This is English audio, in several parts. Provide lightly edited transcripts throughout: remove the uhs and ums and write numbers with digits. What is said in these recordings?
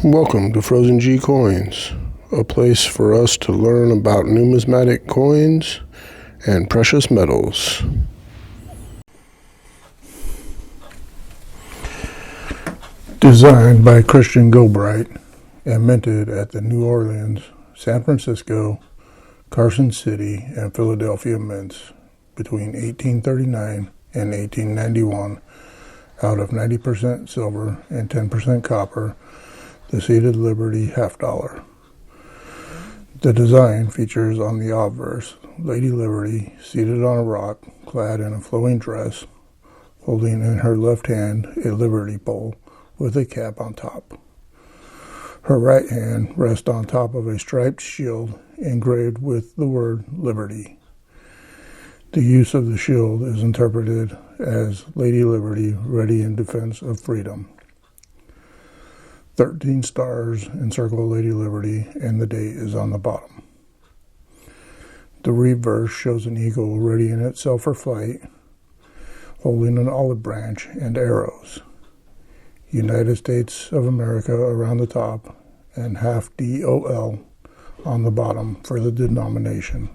Welcome to Frozen G Coins, a place for us to learn about numismatic coins and precious metals. Designed by Christian Gobright and minted at the New Orleans, San Francisco, Carson City, and Philadelphia mints between 1839 and 1891 out of 90% silver and 10% copper, the seated Liberty half dollar. The design features on the obverse Lady Liberty seated on a rock, clad in a flowing dress, holding in her left hand a Liberty pole with a cap on top. Her right hand rests on top of a striped shield engraved with the word Liberty. The use of the shield is interpreted as Lady Liberty ready in defense of freedom. 13 stars encircle Lady Liberty, and the date is on the bottom. The reverse shows an eagle readying itself for flight, holding an olive branch and arrows. United States of America around the top, and half DOL on the bottom for the denomination.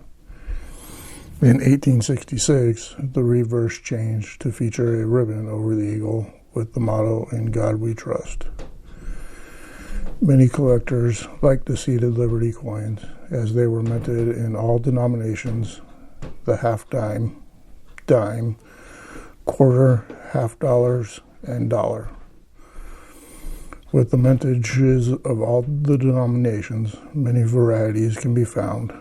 In 1866, the reverse changed to feature a ribbon over the eagle with the motto, "In God We Trust." Many collectors like the seated Liberty coins as they were minted in all denominations, the half dime, quarter, half dollars, and dollar. With the mintages of all the denominations, many varieties can be found.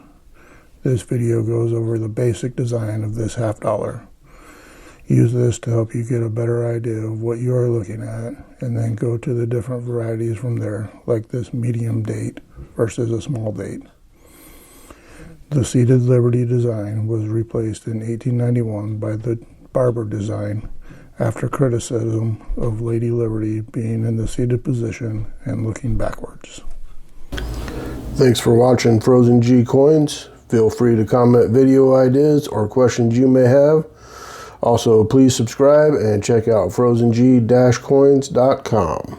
This video goes over the basic design of this half dollar. Use this to help you get a better idea of what you are looking at, and then go to the different varieties from there, like this medium date versus a small date. The seated Liberty design was replaced in 1891 by the Barber design after criticism of Lady Liberty being in the seated position and looking backwards. Thanks for watching Frozen G Coins. Feel free to comment video ideas or questions you may have. Also, please subscribe and check out frozeng-coins.com.